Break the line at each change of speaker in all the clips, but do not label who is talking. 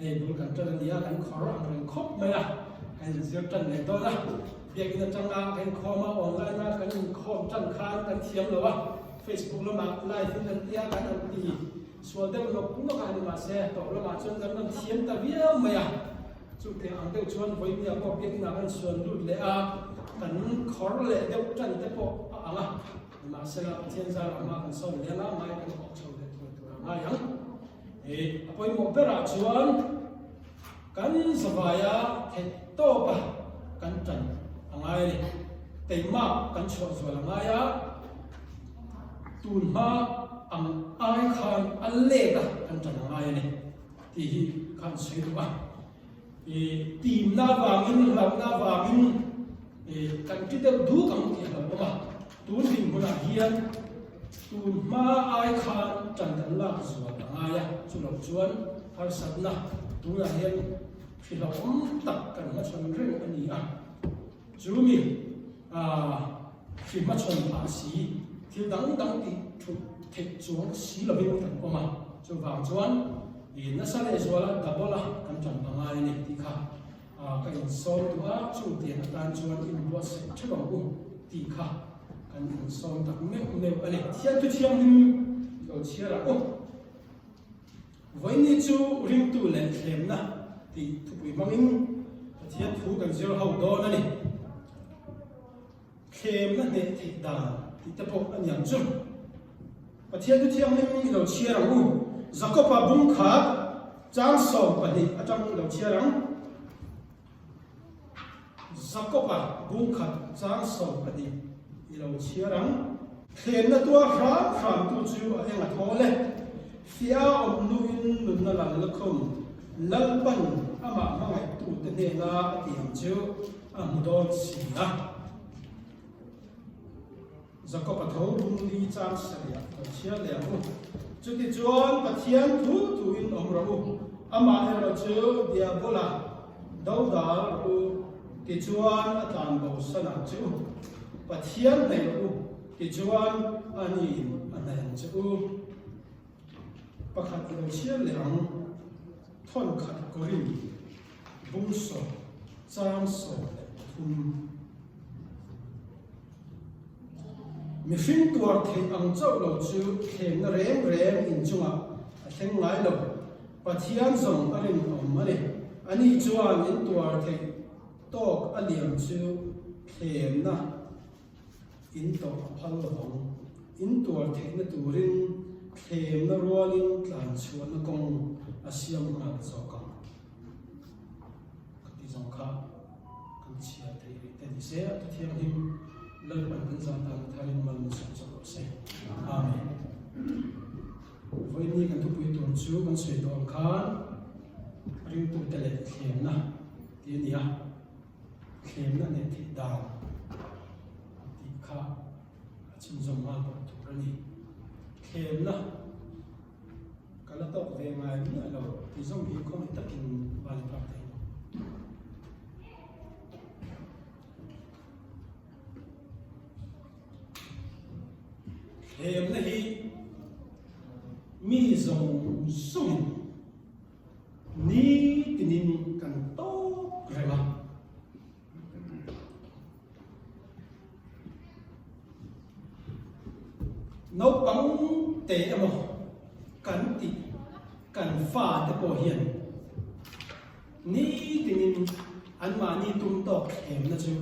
bukan kan dia kan khora kan khop maya kan zir tan le to la biak ina changa kan khoma online na kan khom chan khan kan thiam lo wa Facebook lo ma live in dia kan ti so de lo no kan ma se to lo ma chon kan thiam ta bia maya chu te ang de chuan voi mi ko biak ina kan suan lut le a kan khor le de chan te po anga ma se la thian za ma kan so le la mai kan ko chau de tu ma yang apoi mo pera chuan kan zavaya he to pa kan chan angai ni teima kan chho zo la ya tun ma ang ai khan alle da kan chan angai ni ti hi kan sei tu ba tim na wangin lam na wangin kan ti de du kam ti ha ba tun hin huna hian tun ma ai khan chan kan la zo ya chu lo chuan har satna tu la hian philo tak kan ma chon reng ani a chumi khi ma chon pa si thil dang dang ti thu thek chuang si lo bin kan ko ma chu wang chuan na sa le zuala dabola kan chan pangai ni ti kha ka in so tu a chu ti na tan chuan in bo se chelo u ti kha kan in so tak me ale thian tu thiam nim lo chia ra o với như chú ring tu lệ thêm na thì thu bùi mang in thiệt thu cần zero hậu đó nè thêm na để thịt đà thì tập bộ anh nhận chung và thiệt tu thiam nên đầu chia rằng u Jacob và bung khá trang sầu và thì ở trong đầu chia rằng Jacob và bung khá trang sầu và thì đầu chia rằng thêm na tua khá khám tu chú ở đây là thôi lên phía ông nuôi luôn là làm lực không lăng bần ama mangai tu te ne nga tiam chu amudon sia Jacob atho bung li chang saria chia le mu chu ti chuan pathian thu tu in omramu ama ero chu diabola daudar u ti chuan atan bo sana chu pathian nei u ti chuan ani anan chu pakhat lo chia le ang thon khat korin bung so chang so thum mi fin tuar thei ang chau lo chu khem na rem in chunga thleng ngai lo pathian zong arin om ani ani chuan in tuar thei tok aliam chu khem na in to phal hong in tuar thei na turin khem na rolling tlan chuan na kong asiam ma zoka ti zongkha kan chia thei ri te se at thiam him lal ban kan za ta thalin man so so se amen voi ni kan tu pui ton chu kan sei ton khan ring tu te le khem na ti nia khem na ne thi da ti kha chim zong ma ko tu ni khem na kala tok ve ngai ni alo ti zong hi ko takin wal pa te khem na hi mi zong sung ni tinin kan to grema nấu bánh tệ mà cắn thì cắn pha để bổ hiền ní thì nên anh mà ní tung tóc em nó chứ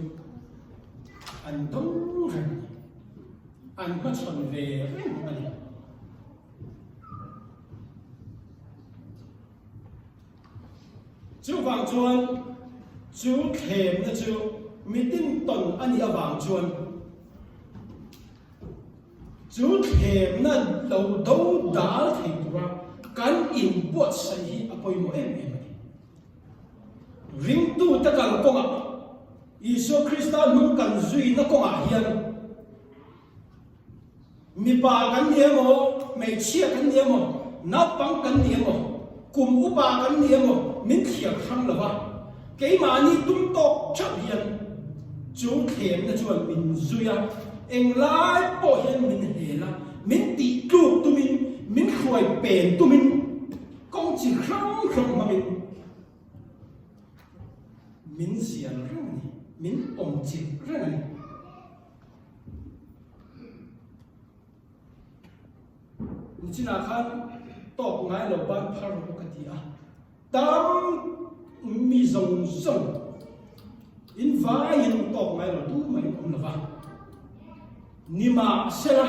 anh đúng rồi anh mất phần về anh chú vàng chuan chú kèm nó chú mi tin tuần anh ở vàng chuan chú thèm na lâu đâu đã thấy ra cán in buat say apoi mo em ring tu ta kang konga Isu Krista nung kan zui na konga hian mi pa kan niemo mei chia kan niemo na pang kan niemo kum upa kan niemo min khia khang lawa ke ma ni tum tok chap hian chú thèm na chuan min zuya eng lai po hian min hela min ti tu tu min khuai pen tu min kong chi khang khang ma min in min zial reng ni min om chip reng ni china khan top ngai lo ban phar ro ka ti a tam mi zong zong in vai in top ngai lo tu mai om la va ni ma sera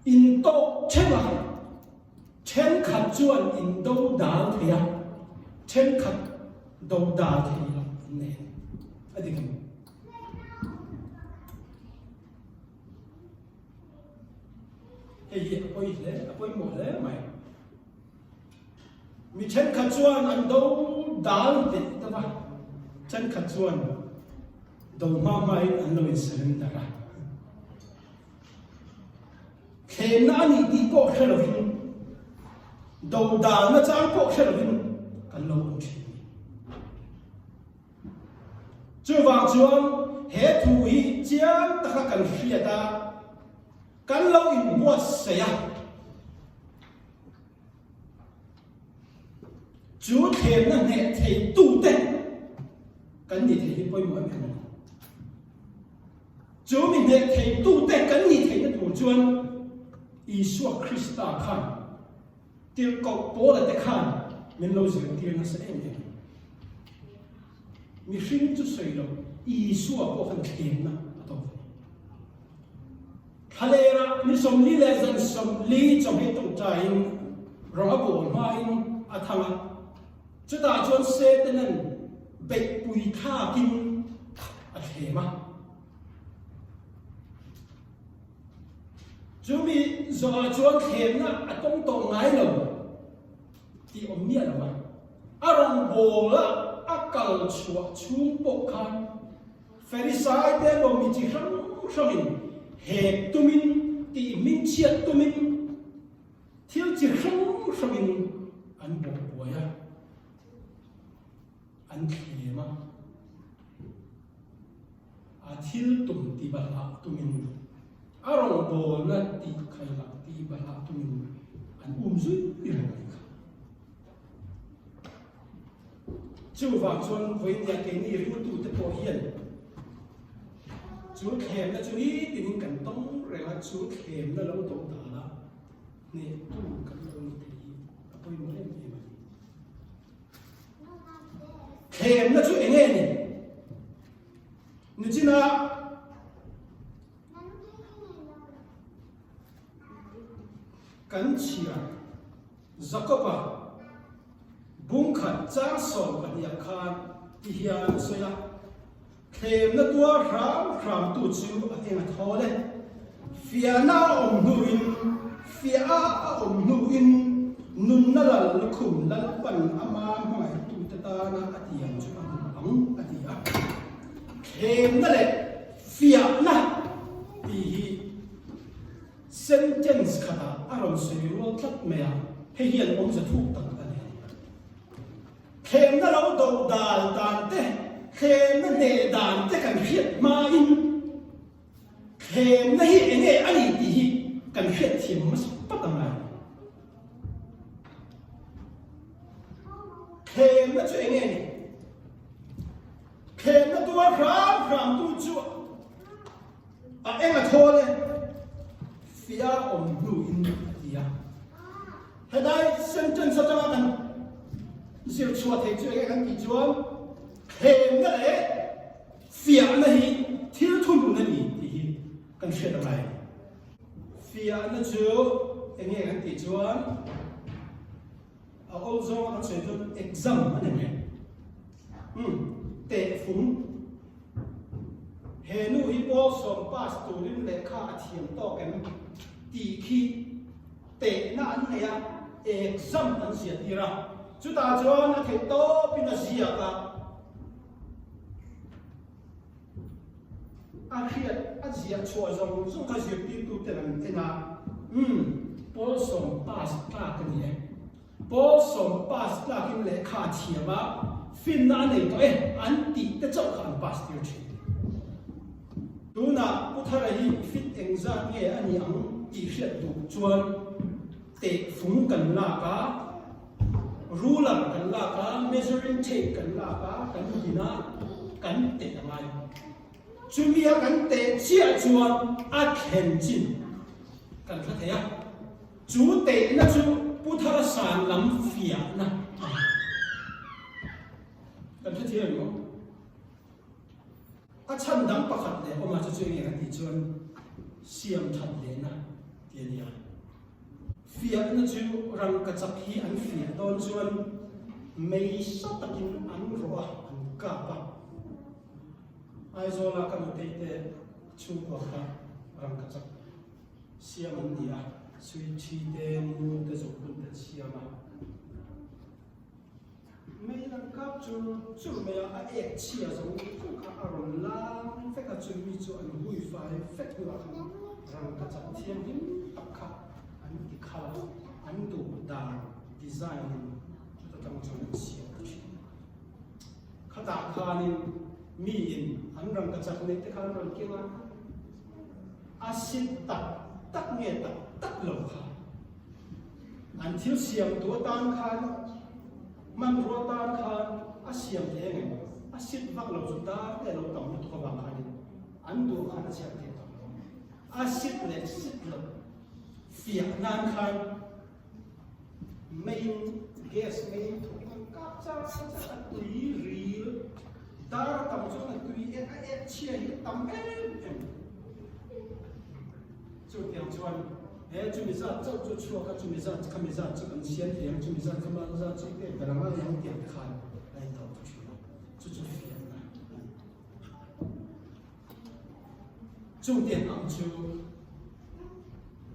in to chema chen khat chuan in do dal thia chen khat do dal thia ne ading hey apoi mo le mai mi chen khat chuan an do dal te ta ba chen khat chuan do ma mai an lo in surrender ra khen na ni di ko khelovin do dal na chang ko khelovin kan lo thi chu wang chuan he thu hi chiang ta kan hria ta kan lo in buat saya chú thêm nó nè thầy tu tên cái gì thầy bôi mỗi mình chú mình nè thầy tu tên cái gì thầy nó thủ chuan Isu Christa khan tiêu cọc bố là thế khan mình lâu rồi tiêu nó sẽ em nhỉ mình sinh cho sợi lông Isu có phần thêm nó đâu Halera ni som li le zan som li trong hệ tổng trái rõ bộ mai à thằng chúng ta chọn xe tên là bạch bùi tha kim à thế mà chúng mình do chọn thêm na à tông tông ngay rồi thì ông miệt rồi mà à rong bồ là à cầu chúa chung bộ khan phải sai tên ông mình chỉ không mình hẹp tụi mình thì mình chết tụi mình thiếu chỉ không mình anh bộ bùi à anh khề mà à thiếu tụm thì bà lạc tụi mình à rong bồ là thì khai lạc thì bà lạc tụi mình anh dưới đi rồi chú vàng xuân với nhà cái này riêng tụi tập bộ hiền chú kèm là chú ý thì mình cần tông rồi là chú kèm là lâu tổ đá là nè tu cần lâu thì tôi muốn làm gì mà kèm là chú anh em nè nè chứ na cần chia Jacoba bung khát trang sầu anh em khan thì hiện rồi là kèm nó tua ram tu chu anh em thò lên phía na ông nuin nun na la khum la pan ama mai tu ta na atiam chu ang atia kèm nó le phía na thì sentence khata aron sero thlat mea he hian om za thuk tak ani kèm nó lo do dal dan te kèm nó nề đàn te cần hiệt ma in kèm nó hiệt nghe anh thì cần hiệt thì mất bắt tầm này kèm nó chuyện nghe này kèm nó tua ram tu chúa à em là thôi đấy phía ông nuôi in gì à hiện nay sinh chân sao cho anh diệu chúa thấy chúa cái cái gì chúa kèm nó đấy phía nó hi thiếu thun nó hi thì cần chuyện này phía nó chúa anh nghe cái gì chúa ở Âu Châu nó sẽ cho exam anh em tệ phúng hệ nu hi bố som pass tu linh lệ khá thiền to cái tỷ khi tệ na anh này exam anh sẽ đi ra chúng ta cho nó thấy to pin là gì à akhir azia chua zong zong ka zia pi tu te nan ena pol som pass ta ka ni pol som pass ta kim le kha thia ba fin na nei to an ti te chau khan pass ti chi tu na uthara hi fit exam nge ani ang ti hriat du chuan te phung kan la ka la ka measuring tape kan la ka kan hina kan te ngai chumia kan te chia chuan a khen chin kan tha thea chu te na chu puthara san lam fia na kan tha thea lo a chan dang pakhat le oma chu chu nge kan ti chuan siam that le na tiania fia na chu rang ka chak hi an fia don chuan mei sa takin an roa an ka pa ai zo la ka te te chu ko ka rang ka chak siam an dia sui chi te mu te zo kun te siam a mei rang ka chu me a ek chia zo chu ka aron la fe ka chu mi chu an hui fai fe tu la rang ka chak thiam hin takha an ki khala an du da design chu ta tang chu siam khata khanin mi in an rang ka chak ne te khan ron kinga asit tak nge tak lo kha an thil siam tu tan khan man ro tan khan asiam te nge asit vak lo chu ta te lo tam tu ka ba khan an du khan asiam te tam asit le sit lo fia nan khan main gas main tu ka cha cha ri dar tam chu na tui e chia hi tam em chu tiang chuan he chu mi za chau chu chua ka chu mi za ka mi za chu kan sian tiang chu mi za ka ma za chu te ka ma yang tiang khan ai tau chu chu chu fian na chu tiang ang chu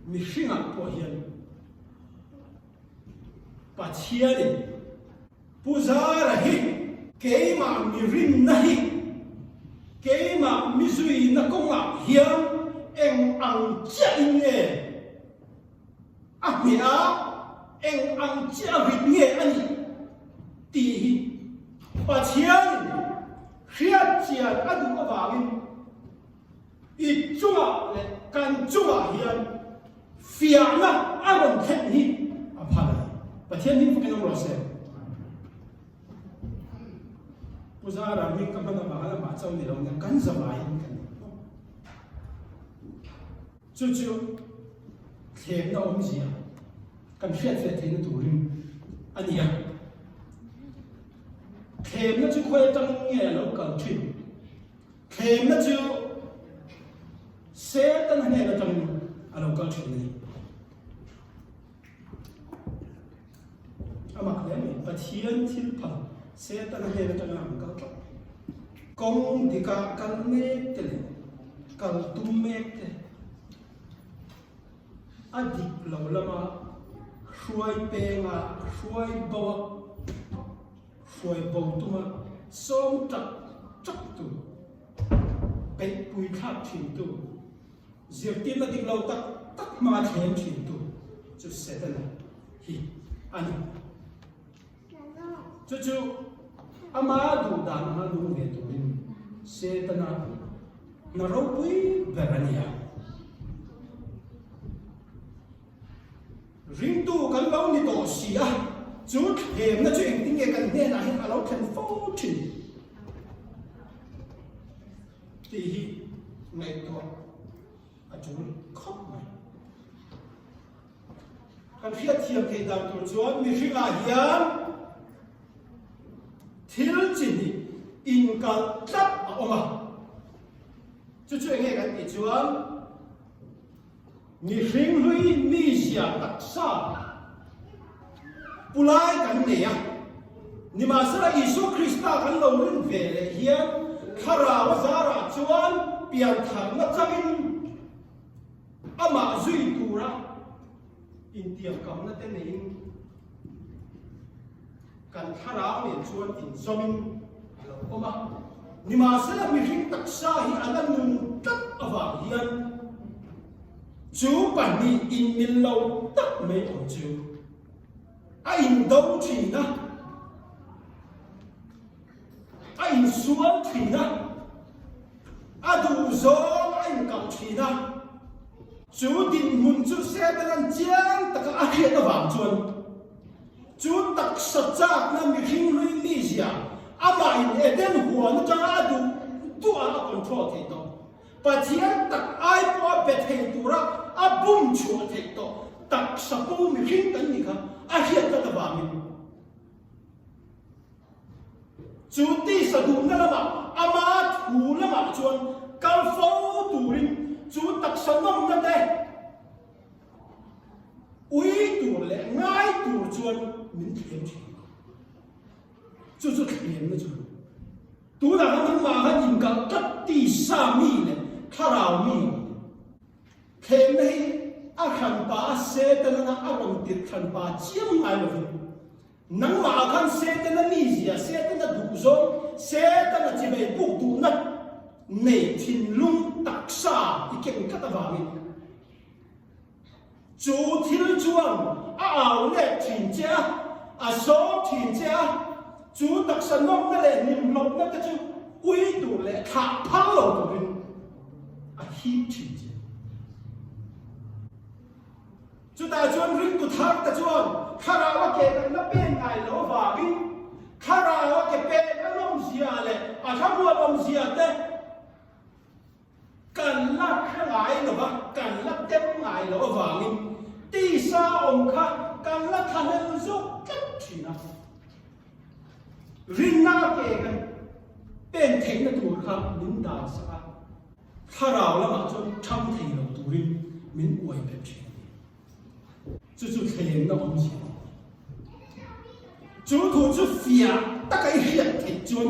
mi hringa po hian pa chia ni puzara hi keima mi rin nahi keima mi zui na konga hiam eng ang cha nge a mia eng ang cha rit nge ani ti hi pa chian khiat chian adu awangin I chunga le kan chunga hian fiana aron thet hi a phala pathian ni fukin ro se Puzara mi kamana bahala ma chau ni lo na kan zawai kan chu thlem na om zia kan fiat thein turin ania thlem na chu khoi tang nge lo kan thin thlem na chu se tan hne na tang alo kan thin ni amak le mi pathian thil pha se tan hne na tang am ka kong dika kan me te kal tum me te adik lo lama hruai penga hruai bawa hruai bau tuma som tak tu pe pui khat thin tu zirtin na dik lo tak ma thlem thin tu chu setana hi ani chu ama du dan ma du ve tu setana na ro pui berania ring tu kan lo ni to sia chu hem na chuyện tiếng nghe kan ne na hin alo kan fo thin ti hi ngai to a chu khop mai kan fiat thiam ke dam tu chuan mi ringa hian thil chin in kal tap a oma chu nghe kan ti chuan ni ring lui mi sia tak sa pulai kan ne ya ni ma sara Isu Krista kan lo rin ve le hian khara wazara chuan pian thang na changin ama zui tura in tiam kam na te nei kan khara ne chuan in zomin oma ni ma sara mi ring tak sa hi anan nun tak awa hian chú bản đi in min lâu tất mấy ông chú anh đâu thì na anh xuống thì na đủ gió anh cầm thì na chú tin muốn chú xe bên anh chén tất cả ai nó vào chuồn chú đặc sắc giác nằm bị hình lui mi gì à in Eden huan cái adu tu control thế đó và chỉ đặc ai qua bệt thế tu ra bung chua thế đó đặc sắc bung mi hình cái gì cả hiện cái đó vào mình chú ti sa du na lama ama thu lama chuan kal fo turin chú đặc sắc nông na đây uy tu lệ ngay tu chuan mình thêm chi chú thêm nữa chú tu là hắn mà hắn nhìn cả cắt ti sa mi này khá rào mi thêm này khăn ba xe tên là rong tiệt khăn ba chiêm ai rồi nắng mà khăn xe tên là mi gì xe tên là đủ rồi xe tên là chỉ về buộc đủ nát nảy thiên lung đặc sa thì kiện cắt vào mình chú thiên chuan ảo lệ thiên gia số thiên gia chú đặc sản nông nó lệ niệm lộc nó cái chú uy đủ lệ khả phá lầu của mình hi thiên gia chú ta chuan ring của thác ta chuan khả raว่า kể nó bên ai lỗ và in khả raว่า kể bên nó nông zia lệ thác mua nông zia thế cần lắc ngài lỗ và cần lắc tem ngài lỗ và in ti sa ông khá cần lắc thằng nó giúp cách thì nào rin na ke kan pen thei na tur kha min da sa kha raw la ma chon tham thei lo turin min oi pe chi chu khem na om chi chu thu chu fia ta kai hiat thei chun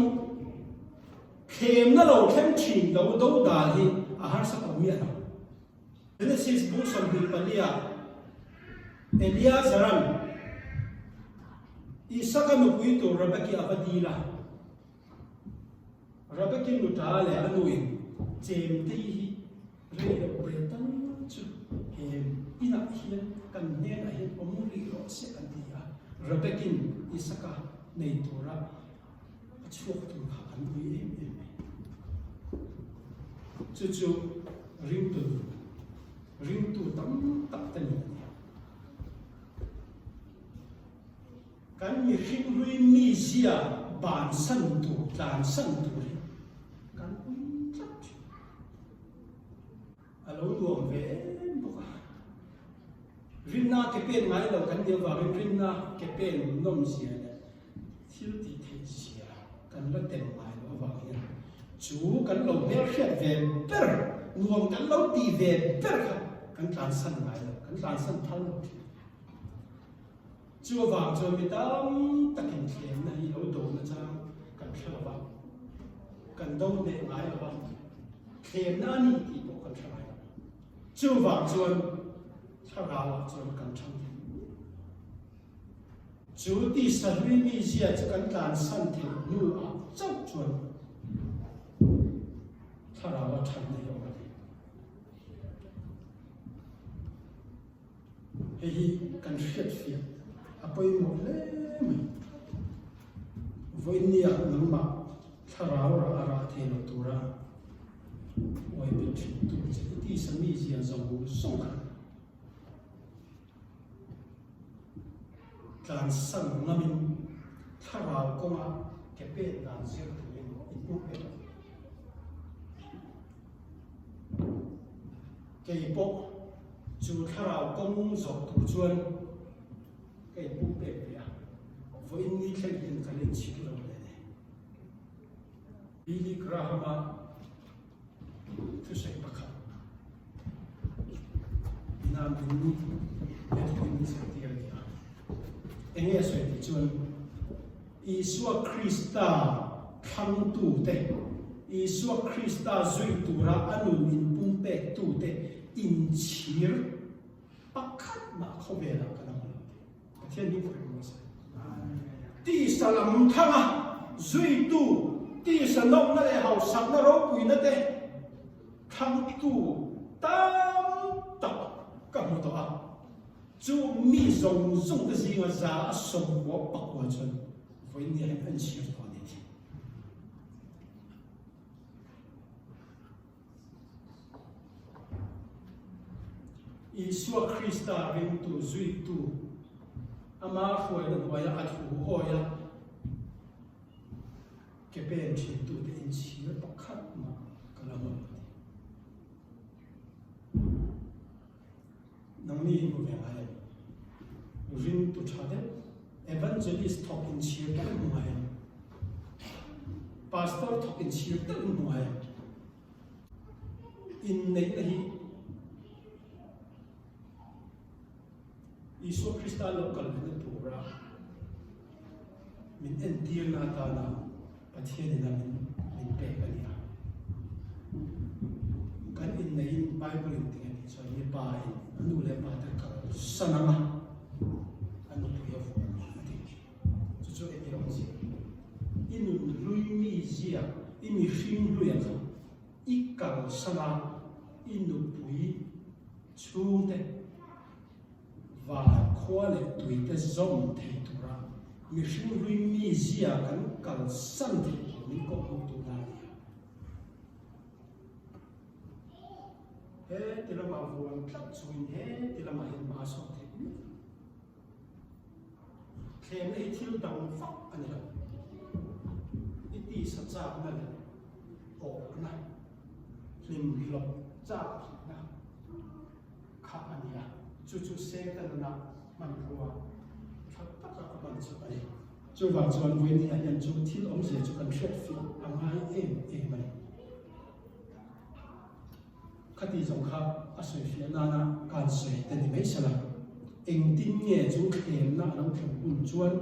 khem na lo khem chin lo do da hi a har sa ko mi ana Genesis book som bil palia Elia zaran Isaka no puito Rabaki abadila Rabaki no tale anuin jem ti re bretan chu hem ina hian kan ne na hian omuri ro se kan dia Rabakin Isaka nei tora chuak tu ha an ui em chu ring tu tam tak tan kan mi hring lui mi zia ban san tu tlan san tu kan ui chat alo luang ve boka rinna ke pen ngai lo kan dia wa rinna ke pen nom zia ne thil ti thei zia kan la tem mai lo wa ya chu kan lo be khiat ve per nuam kan lo ti ve per kan tlan san ngai lo kan tlan san thal lo chưa vào cho người ta tất cả tiền này lâu đồ nó sang cần theo vào cần đâu để lái là vào tiền nó đi thì cũng cần theo vào chưa vào cho theo vào cho cần trong chú đi sân vi mi gì cho cần làm sân thì nu à chấp chuẩn theo vào thành này rồi thì cần phiền phiền apoi mo le mai voi nia nang ma tharau ra ara the no tura oi be tu ti sami zia zong song kan sang namin tharau ko ma ke pe dan zia tu in pu pe ke ipo chu tharau kong zok tu chuan cái bút bể bể với những cái hiện cái lịch sử đó này Billy Graham thứ sẽ bắt gặp Nam Bình để mình sẽ tìm ra anh ấy sẽ đi chọn Isua Christa khang tu te Isua Christa duy tu ra anu min bung bể tu te in chir bắt khát mà không về là cái nào thiên đi phải không sao ti sa lam thang à duy tu ti sa nông nó để hậu sắc nó rốt quỷ nó thế khang tu tam tập các một tổ chú mi rong rong cái gì mà giá sống của bậc của chân với niềm ân chiếu của này Isua Christa ring tu duy tu ama foi na noia a thu hoia ke pen thi tu de in chi pakhat ma kalama nang mi mu ve ai rin tu chade evangelist talk in chi ta mu ai pastor talk in chi ta mu ai in nei nahi Isu Krista local na tura min entir na ta na pathian na min pe kania kan in nei Bible in ting ni so ni pa anu le pa ta ka sanama anu tu yo fo ati so e ro si inu lui mi zia imi hring lui ya ikal sana inu pui chute và khoa lệ tuổi ta dòng thầy tu ra mi sinh lui mi zia kan kan san thì mi có một tu na he thì là mà vuông cắt suy he thì là mà hiện mà so thì khen ấy thiếu đồng pháp anh là ít đi sát sát mà là ổ na lim lộc cha na khá anh là chú xe tên là mình rùa thật tất cả các bạn chú ấy chú vào chú ăn với nhà nhân chú thiếu ông gì chú cần thuyết phim ăn hai em này các tỷ dòng khác ở水phía na can水tên thì mấy sao là anh tin nghe chú em na nó cũng buồn chuan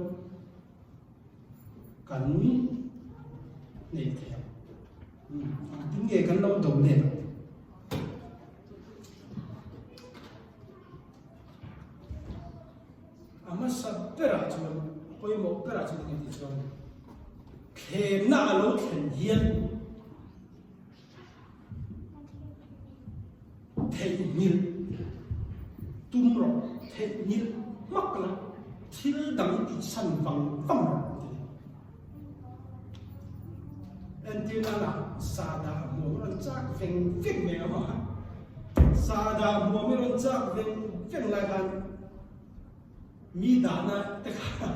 cắn này theo anh tin nghe cắn lâu đầu này ama sabera chuan poimo pera chuan ngi ti chuan khem na lo khen hian thei nil tum ro thei nil mak la thil dang ti san wang wang en ti na la sa da mo ron chak veng veng me ma sa da mo me ron chak veng veng la kan mi dana te kha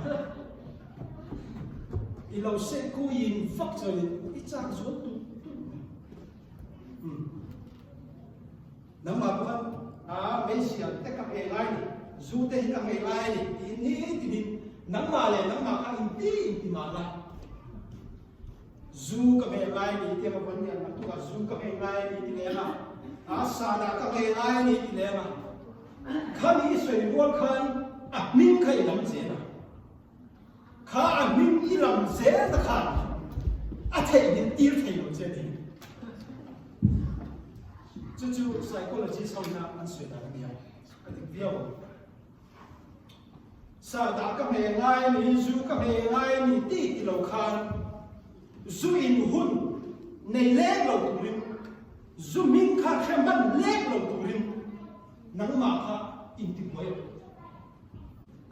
i lo se ku in fak cho ni i chang zo tu nam ma ba a me sia te ka e lai zu te hi ka me lai ni ni nam ma le nam ma ka in ti ma la zu ka me lai ni te ma ban ya tu ka zu ka me lai ni ti le ma a sa da ka me lai ni ti le ma khami soi wal khan min khai lam ze na kha min i lam ze ta kha a thei ni tir thei lo ze ti chu psychology sau na an soi da ni ya ka ti bio sa da ka me ngai ni zu ka me ngai ni ti lo khan zu in hun nei le lo tu rin zu min kha kha man le lo tu rin nang ma kha in ti boy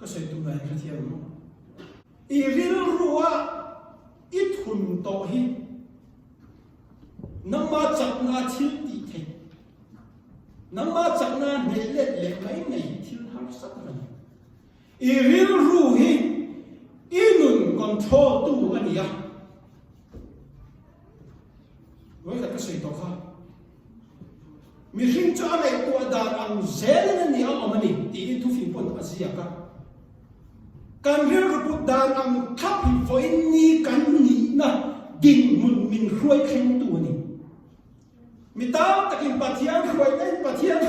có sự tu này cái thiền luôn, iril ruwa ít hồn tổ hi, nắm ma chặt na thiên tỷ thầy, nắm ma chặt na nể lệ mấy ngày thiên hắc sắc này, iril ru hi, inun control tu anh ya, với cái sự tổ khác, mình sinh cho anh ấy qua đàn ăn dễ lên nhiều ông anh thì thu phim quân Asia cả kan rir ko put dan ang thap hi foi ni kan ni na ding mun min roi khen tu ni mi ta takin pathian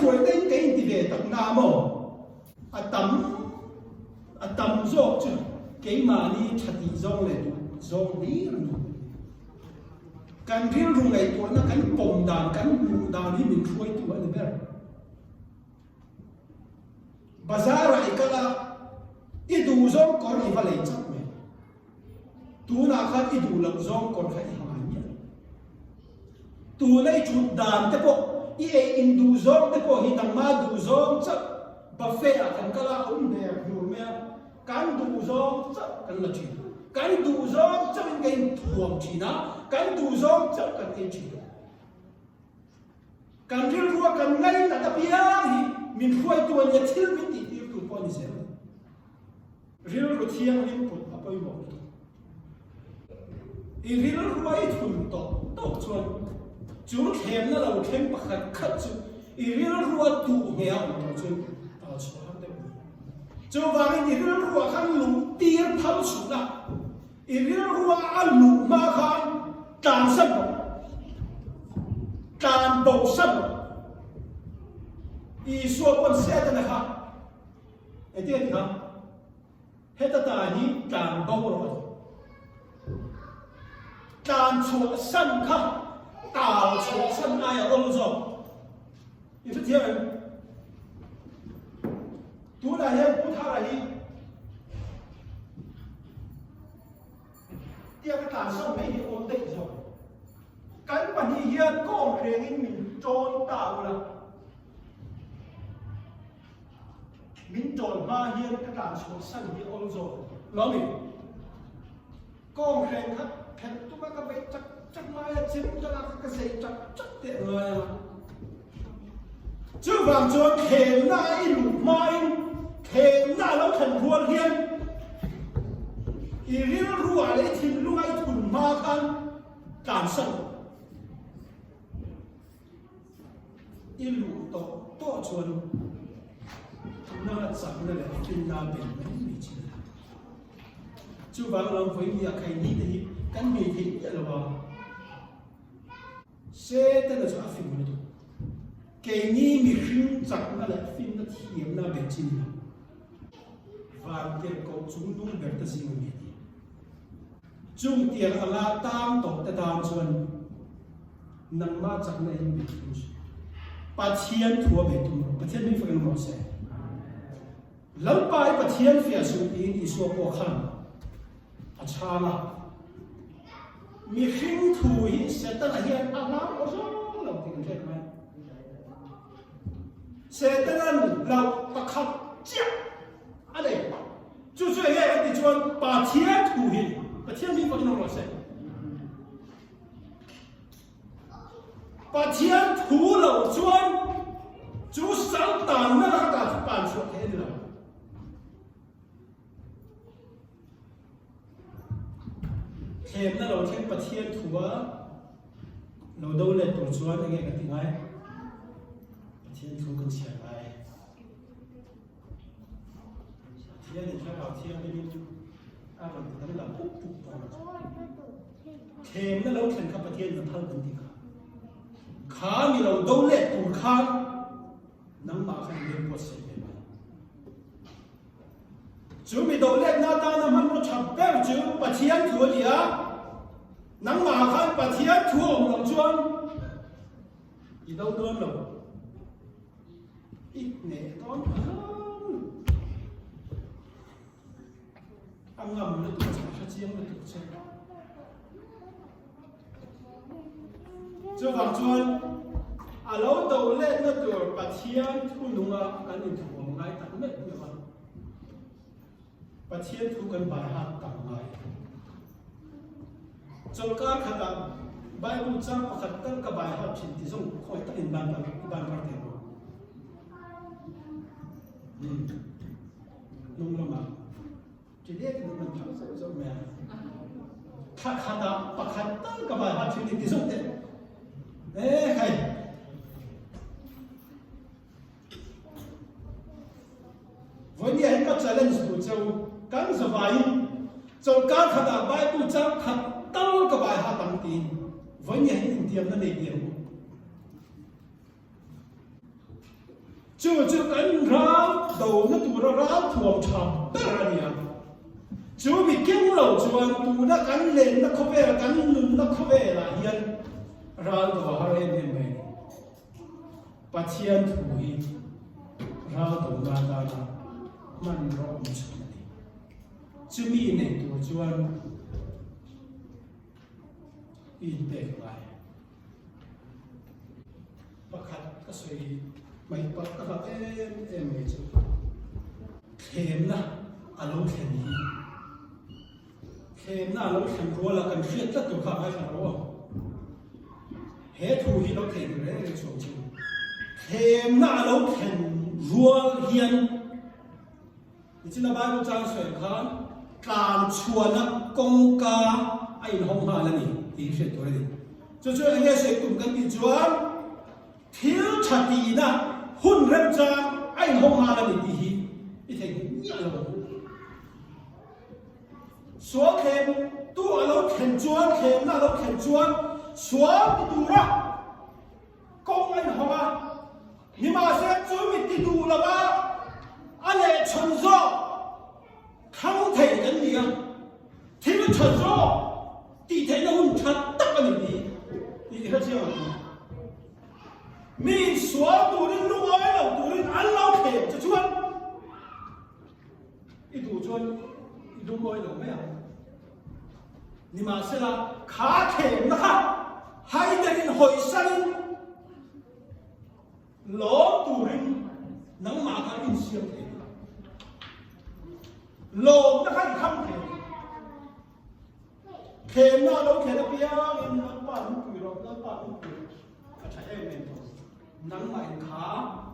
roi ten ke ti ve tak na mo atam zo chu ke ma ni thati zong le tu zong ni ru kan rir ru ngai tu na kan pom dan kan bu dan hi min roi tu ani ber bazar ai kala idu zong kon hi valei chak me tu na khat idu lam zong kon kha i hai ni tu nei chut dan te po i e indu zong te po hi dang ma du zong chak buffet a kan kala ne nu me kan du zong chak kan la chi kan du zong chak in gain thuam chi na kan du zong chak kan e chi kan ril ruwa kan ngai na ta pia hi min khoi tu nya thil min ti tu po ni se ril ru thiang lim put apoi mo i ril ruai thun to chuan chu khem na lo khem pakhat khat chu i ril ruwa tu nge a lo chu ta chu han de chu wang i ril ruwa khan lu tir phal chu na i ril ruwa a lu ma khan tan san tan bo san i suwa pon se ta na kha e ti ha heta ta hi tan bo ro tan chu san kha tạo chỗ sân ai ở đâu rồi, như thế thiệt tú là hiện tú thà là đi, tiếc cái tàn sông mấy thì ổn định rồi, cái bản thì hiện có riêng in mình trôn tạo là mình trôn mà hiện cái tàn chỗ sân thì ổn rồi, lo mình có riêng hết hết tú các cái chắc mai là chim cho nó cái gì chắc tiện người mà chứ vàng chuột khéo na in mai khéo na lâu thần huân hiên ý riêng rùa lấy thìn lúc ấy thùn ma khăn cảm sân ý lũ tổ chuột nó chẳng là để kinh na biển mấy vị trí chứ vàng lòng với việc hay ní thì căn mì thì là vào sẽ tên là cho phim này thôi, cái ní mi phim chẳng là phim nó thiểm là về chính là, và tiền cầu chúng đúng về cái gì mình biết, chúng tiền là tam tổ ta tam chuan, nằm mà chẳng là hình biệt chúng, ba thiên thua về chúng, ba thiên mình phải làm sao, lần bài ba thiên phía xuống đi số khó khăn, cha là mi khinh thui sẽ ta là hiện ăn lắm có số lòng tình kết mai sẽ ta là lòng bạc khắp chặt anh này chú chơi cái thì chuan bà thiên thui bà thiên mi vẫn nông sẽ bà thiên thu lâu chuan chú sáng tàn nó cả bàn xuống thế rồi thêm nó đầu thêm bát thiên thua đầu đâu lên tổ chuan anh nghe cái tiếng ai bát thiên thua cần chèn ai thiên thì phải bảo thiên đi à còn nó là phúc thêm nó lâu thêm các bát thiên là thâu cần tiếng khá mi đầu đâu lên tổ khá nắm mà khăn lên bớt sẽ chú mi đầu lên na ta nằm nó chập bèo chú bát thiên thua gì á nắng mà khăn bát thiên thua ông làm chuan đi đâu đơn rồi ít nè con ăn ngầm nó tụt chả chiên nó tụt chả chú làm chuan à lâu đầu lên nó tụt bát thiên thua đúng à anh đi thua ngay tận mấy nữa bát thiên thua gần bài hát tặng ngay trong các khát à Bible trang và khát tất cả bài hát trên thì dùng khỏi tất in ban phát tiền nung lắm mà chỉ biết mình thắng sẽ cho mẹ khát à và khát tất cả bài hát trên thì dùng thế ê hay với những anh các challenge của châu các giờ bài trong các khát à Bible trang khát tất cả bài hát bằng tin với những hình tiêm nó để điểm chưa cắn ra đầu nó tụ ra thuồng chậm tất cả nhiều chưa bị kinh lẩu chuan tụ nó cắn lên nó không về cắn lưng nó không về là hiền ra đầu hai bên này bát thiên thủy ra đầu ra man rõ một chút chưa mi này tụ chuan in bề ngoài bác khát các suy mày bác các bạn em ấy chứ thêm na alo thêm gì thêm na alo thêm rồi là cần thiết tất cả các cái đó hết thu hi nó thêm đấy cái số chứ thêm na alo thêm rồi hiền chỉ là Bible trang sửa khan càn chuan á công ca ai hong hà là thì sẽ tôi đi cho anh nghe sẽ cùng cái bị chuan thiếu chặt đi na hun rem trang ai hong hà là thì thế nhiều lắm số khem tu ở đâu khem chuan khem na đâu khem chuan số đi tu ra công ai hong hà nhưng mà sẽ chú mình đi tu là ba anh ấy chân gió không thể cái gì à thì nó chân gió thì thế nó không thật tất cả mình đi thì hết chưa mình xóa tù đến lúc ấy là tù đến ăn lao kẹp cho chuan ít tù chuan ít lúc ấy là mấy à nhưng mà sẽ là khá kẹp nó khác hay đến hồi sinh lỗ tù đến nắng mà cái in siêu thế lỗ nó khác không thể kèm nó đâu kèm nó bia in nó bán quỷ rồi nó bán quỷ à chạy em này thôi nắng mà khá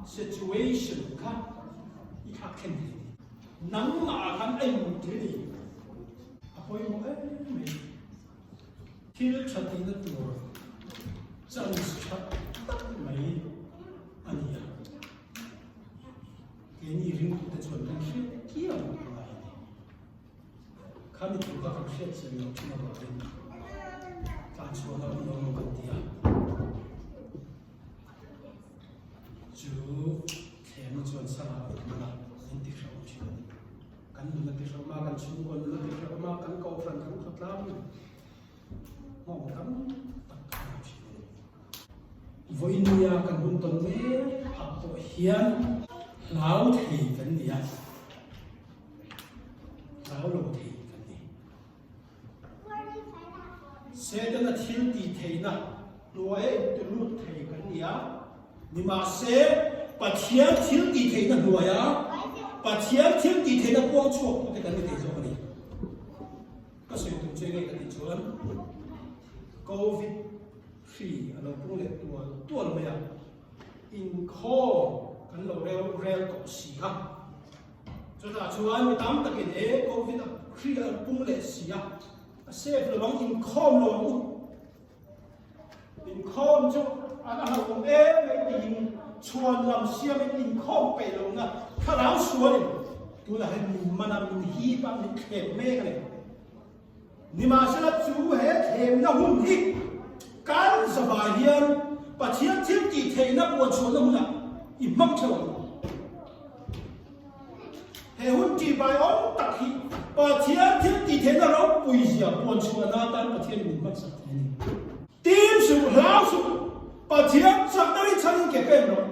situation khác ít khác kèm thế nắng mà hắn em thế gì à thôi một cái mình khi nó chặt thì nó rồi chân chặt tất mấy anh à cái gì riêng của ta chuẩn đang xếp kia một cái kami juga akan share semua cuma buatin transfer dalam nomor dia ju kena jual salah mana nanti saya ucapkan kan nanti saya makan sungguh nanti saya makan kau orang kan kau tahu mau kamu tak tahu voi ini akan bunton ni apa hian laut hikan dia laut hikan sẽ đến là thiên tỷ thế na nuôi từ lúc thế cái gì á nhưng mà sẽ把thiên tỷ thế na nuôi á把thiên tỷ thế na quang chuộc cái gì thế cho mình cái sự tụng chơi cái gì cho anh covid free anh cũng lấy tua là mấy à in call cái lâu reo cổ xì ha cho nên cho anh tám đặc biệt đấy covid free anh cũng lấy xì ha sẽ là bằng in com luôn in com cho anh học em mấy tiền chuan làm xem in com về luôn à khá láo xuôi tôi là hình mà nằm hi bằng mình kẹp mê cái này nhưng mà sẽ là chú hết kẹp nó hung hít cán giờ bài hiền và thiên kỳ thế nó buồn chuan nó hung là im mong chờ hệ hôn chỉ bài ông đặc hít và thiên tỷ thế nó đâu bùi gì à buồn chùa na tan và thiên mình mất sạch thế này tim sự lao sự và thiên sắp tới chân cái bên rồi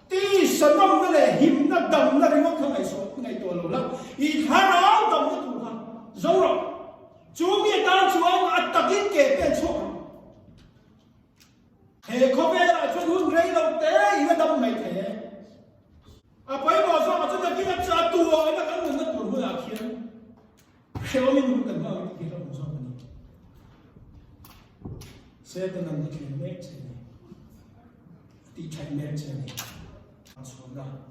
ti sân ông nó là hiểm nó đầm nó đi ngóc thằng này số ngày tuổi lâu lắm ít hai đó đầm nó thủ hàng giống rồi chú miệt ta chú ông ăn tập ít cái bên chỗ hệ có vẻ là chú hương rây đâu té ý nó đâm mày thế à bây giờ sao mà chúng ta kia trả tua ấy là cái người nó tuổi hơi à khiến Kalau minum kan mau kita musuh ni. Saya tenang di klinik sini, di channel sini, masuk dah.